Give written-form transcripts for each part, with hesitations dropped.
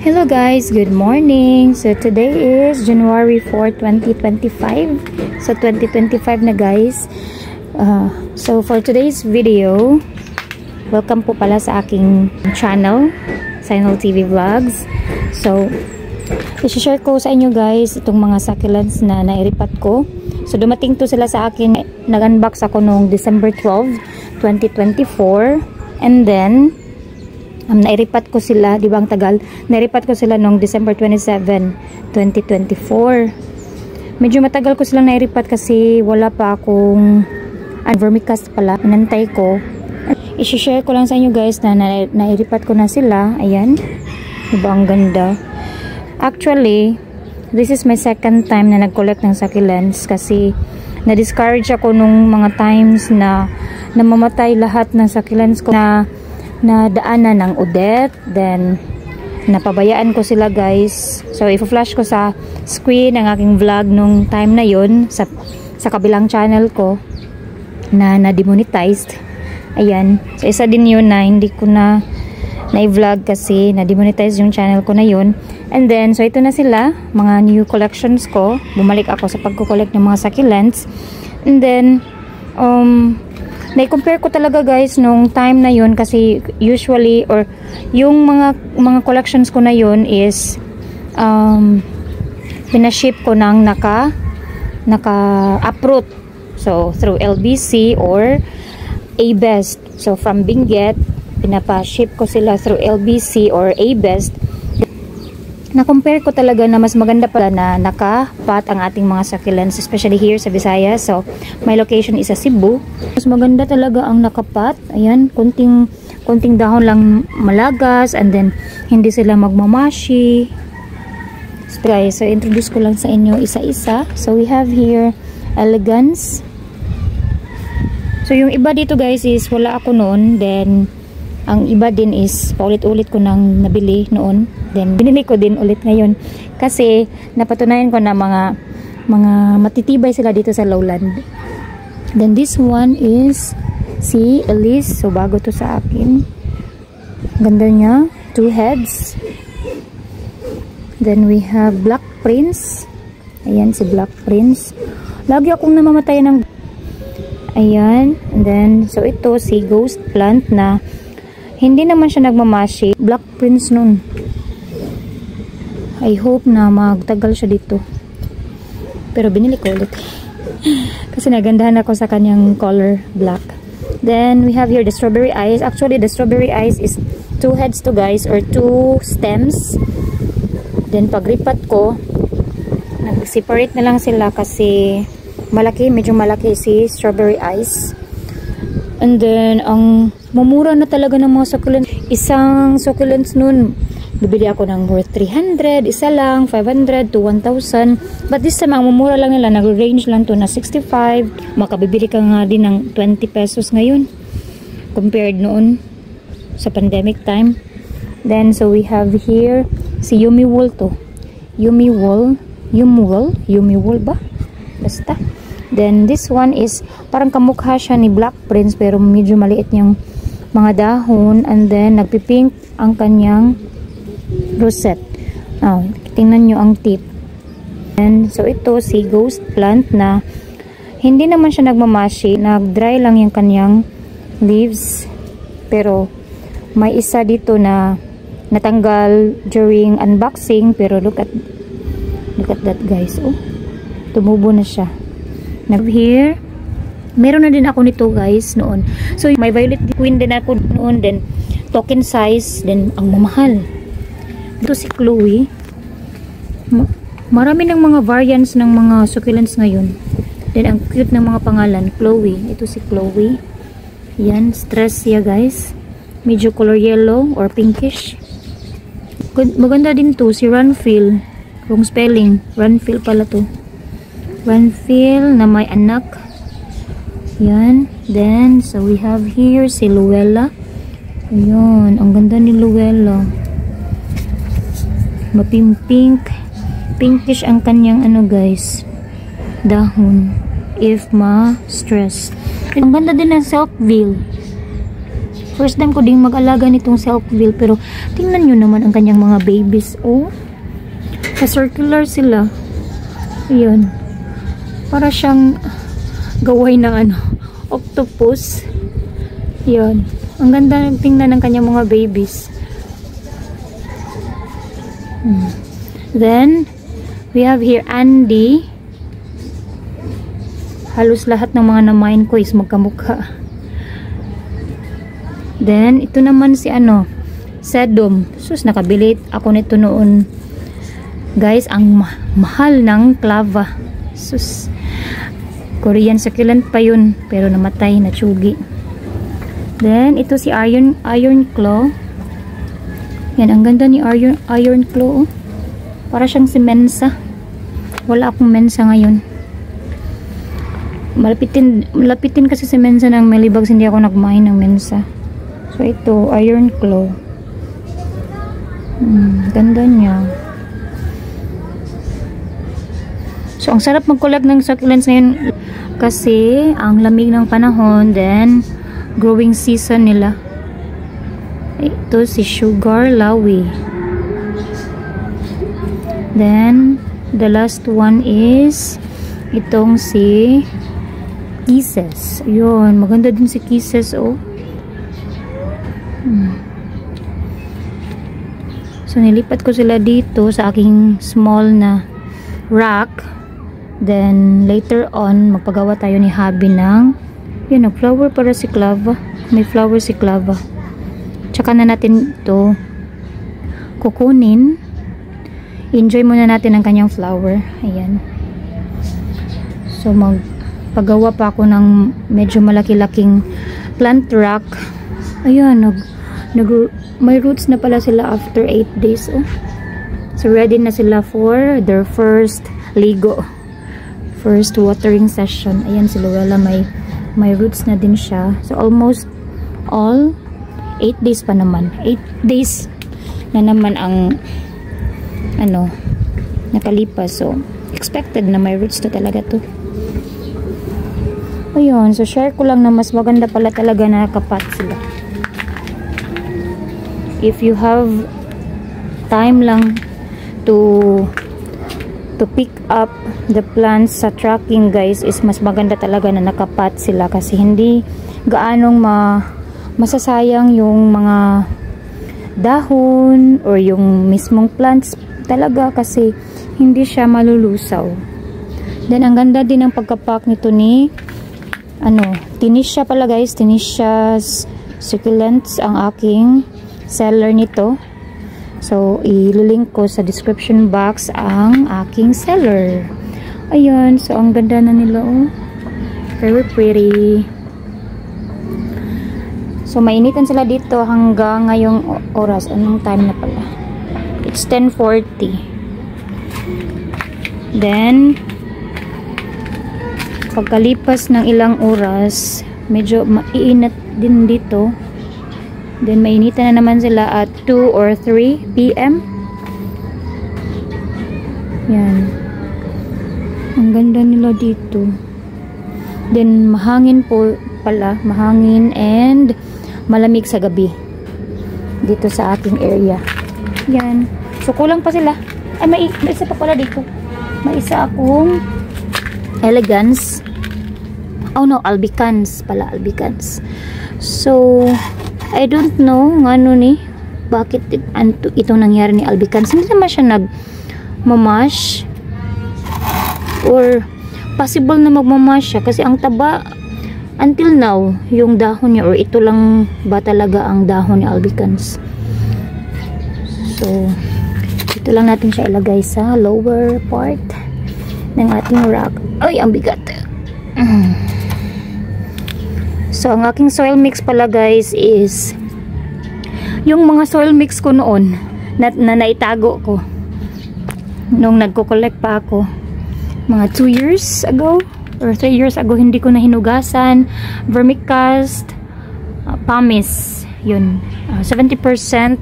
Hello guys, good morning. So today is January 4, 2025. So 2025 na guys. So for today's video, welcome po pala sa aking channel, Sinol TV Vlogs. So i-share ko sa inyo guys itong mga succulents na nairipat ko. So dumating to sila sa akin, nag-unbox ako noong December 12, 2024. And then nairipat ko sila, di ba ang tagal? Nairipat ko sila noong December 27, 2024. Medyo matagal ko silang nairipat kasi wala pa akong vermicast pala. Inantay ko. I-share ko lang sa inyo guys na nairipat ko na sila. Ayan. Di ba ang ganda? Actually, this is my second time na nag-collect ng succulents kasi na-discourage ako nung mga times na namamatay lahat ng succulents ko na daanan ng udet, then napabayaan ko sila guys. So i-flash ko sa screen ang aking vlog nung time na yon sa kabilang channel ko na na-demonetized. Ayan, so isa din yun na hindi ko na i-vlog kasi na-demonetize yung channel ko na yun. And then so ito na sila, mga new collections ko. Bumalik ako sa pagko-collect ng mga succulents. And then na-compare ko talaga guys nung time na yun kasi usually or yung mga collections ko na yun is pinaship ko ng naka-uproot. So through LBC or A-Best. So from Benguet, pinapa-ship ko sila through LBC or A-Best. Na-compare ko talaga na mas maganda pala na naka-pot ang ating mga succulents, especially here sa Visayas. So, my location is sa Cebu. Mas maganda talaga ang naka-pot. Ayan, konting dahon lang malagas and then hindi sila magmamashi. So, guys, so introduce ko lang sa inyo isa-isa. So, we have here Elegance. So, yung iba dito guys is wala ako noon. Then, ang iba din is paulit-ulit ko nang nabili noon. Then binili ko din ulit ngayon kasi napatunayan ko na mga matitibay sila dito sa lowland. Then this one is si Elise. So bago to sa akin. Ganda niya. 2 heads. Then we have Black Prince. Ayan si Black Prince. Lagi akong namamatay ng ayan. And then so ito si Ghost Plant na hindi naman siya nagmamashi. Black Prince nun. I hope na magtagal siya dito. Pero binili ko ulit. Kasi nagandahan ako sa kanyang color black. Then we have here the Strawberry Eyes. Actually the Strawberry Eyes is 2 heads to guys or 2 stems. Then pagripat ko, nag-separate na lang sila kasi medyo malaki si Strawberry Eyes. And then ang mamura na talaga ng mga succulents. Isang succulents nun, bibili ako ng worth 300, isa lang, 500 to 1,000. But this time, ang mamura lang nila, nag-range lang to na 65. Makabibili ka nga din ng 20 pesos ngayon. Compared noon sa pandemic time. Then, so we have here, si Yumi Wool to. Yumi Wool ba? Basta. Then, this one is, parang kamukha siya ni Black Prince, pero medyo maliit yung mga dahon. And then, nagpipink ang kanyang rosette. Tingnan nyo ang tip. And so ito si Ghost Plant na hindi naman siya nagmamashi, nag-dry lang yung kanyang leaves, pero may isa dito na natanggal during unboxing, pero look at that guys. Oh, tumubo na siya. Here meron na din ako nito guys noon. So may Violet Queen din ako noon, then token size, then ang mamahal. Ito si Chloe. Marami ng mga variants ng mga succulents ngayon. Then ang cute ng mga pangalan, Chloe. Ito si Chloe. Yan, stress siya guys. Medyo color yellow or pinkish. Maganda din to si Runfield. Wrong spelling. Runfield pala to. Runfield na may anak. Yan. Then so we have here si Luella. Ayun, ang ganda ni Luella. Mapink-pink. Pinkish ang kanyang ano guys, dahon. If ma-stress. Ang ganda din ng Selfville. First time ko ding mag-alaga nitong Silkville, pero tingnan nyo naman ang kanyang mga babies. Oh, circular sila. Ayan. Para siyang gaway ng ano, octopus. Ayan. Ang ganda tingnan ng kanyang mga babies. Then, we have here Andy. Halos lahat ng mga namain ko is magkamukha. Then, ito naman si ano, Sedum. Sus, nakabili ako nito noon. Guys, ang mahal ng clava. Sus, Korean succulent pa yun, pero namatay, natsugi. Then, ito si Iron Claw. Yan, ang ganda ni Iron Claw. Oh. Para siyang si Mensa. Wala akong Mensa ngayon. Malapitin kasi si Mensa ng Melibugs, hindi ako nagmain ng Mensa. So, ito, Iron Claw. Ganda niya. So, ang sarap mag-collect ng succulents ngayon kasi ang lamig ng panahon, then growing season nila. Ito si Sugar Lawi. Then, the last one is itong si Kisses. Yun, maganda din si Kisses, oh. So, nilipat ko sila dito sa aking small na rack. Then, later on, magpagawa tayo ni Habi ng yun, flower para si Clava. May flower si Clava. Tsaka na natin ito kukunin. Enjoy muna natin ang kanyang flower. Ayan. So, magpagawa pa ako ng medyo malaki-laking plant rack. Ayan, may roots na pala sila after 8 days. Oh. So, ready na sila for their first ligo. First watering session. Ayan, si Luella may roots na din siya. So, almost all 8 days pa naman. 8 days na naman ang ano, nakalipas. So, expected na may roots to talaga to. Ayun, so share ko lang na mas maganda pala talaga na nakapat sila. If you have time lang to pick up the plants sa tracking, guys, is mas maganda talaga na nakapat sila kasi hindi gaanong masasayang yung mga dahon or yung mismong plants talaga kasi hindi siya malulusaw. Then, ang ganda din ng pagkapak nito ni Tenesia pala, guys. Tenesia's Succulents ang aking seller nito. So, ililink ko sa description box ang aking seller. Ayan. So, ang ganda na nila, oh. Very pretty. So, mainitan sila dito hanggang ngayong oras. Anong time na pala? It's 10:40. Then, pagkalipas ng ilang oras, medyo maiinat din dito. Then, mainitan na naman sila at 2 or 3 p.m. Yan. Ang ganda nila dito. Then, mahangin po pala. Mahangin and malamig sa gabi. Dito sa ating area. Yan. So, kulang pa sila. Ay, may isa pa pala dito. May isa akong Elegance. Oh no, Albicans pala. Albicans. So, I don't know ano ni bakit itong nangyari ni Albicans. Hindi naman siya nagmamash or possible na magmamash siya kasi ang taba until now yung dahon niya, or ito lang ba talaga ang dahon ni Albicans. So, ito lang natin siya ilagay sa lower part ng ating rack. Ay, ang bigat. So, ang aking soil mix pala, guys, is yung mga soil mix ko noon na naitago ko nung nagko-collect pa ako mga 2 years ago or 3 years ago. Hindi ko na hinugasan. Vermicast, pumice, yun, 70%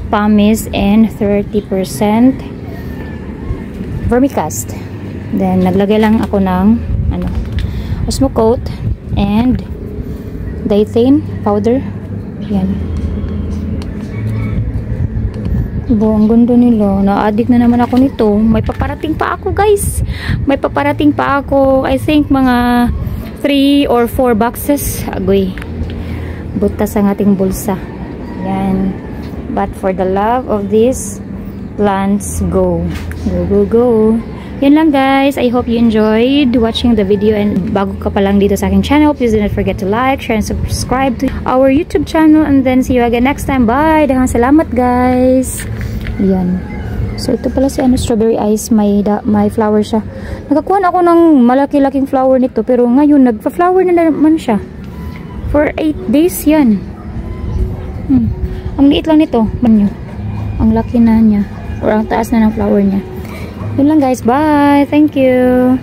pumice and 30% vermicast. Then naglagay lang ako ng Osmocote and diethane powder. Yan. Diba, ang ganda nila. Na-addict na naman ako nito. May paparating pa ako, guys. May paparating pa ako. I think mga 3 or 4 boxes. Agoy. Butas ang ating bulsa. Yan. But for the love of these plants, go. Go, go, go. Yun lang, guys. I hope you enjoyed watching the video, and bago ka pa lang dito sa aking channel, please do not forget to like, share, and subscribe to our YouTube channel, and then see you again next time. Bye! Daghang salamat, guys! Yan. So, ito pala si strawberry ice. May flower siya. Nakakuha ako ng malaki-laking flower nito, pero ngayon, nagpa-flower na naman siya. For 8 days yan. Ang liit lang nito. Ang laki na niya. Or ang taas na ng flower niya. Yun lang, guys. Bye! Thank you!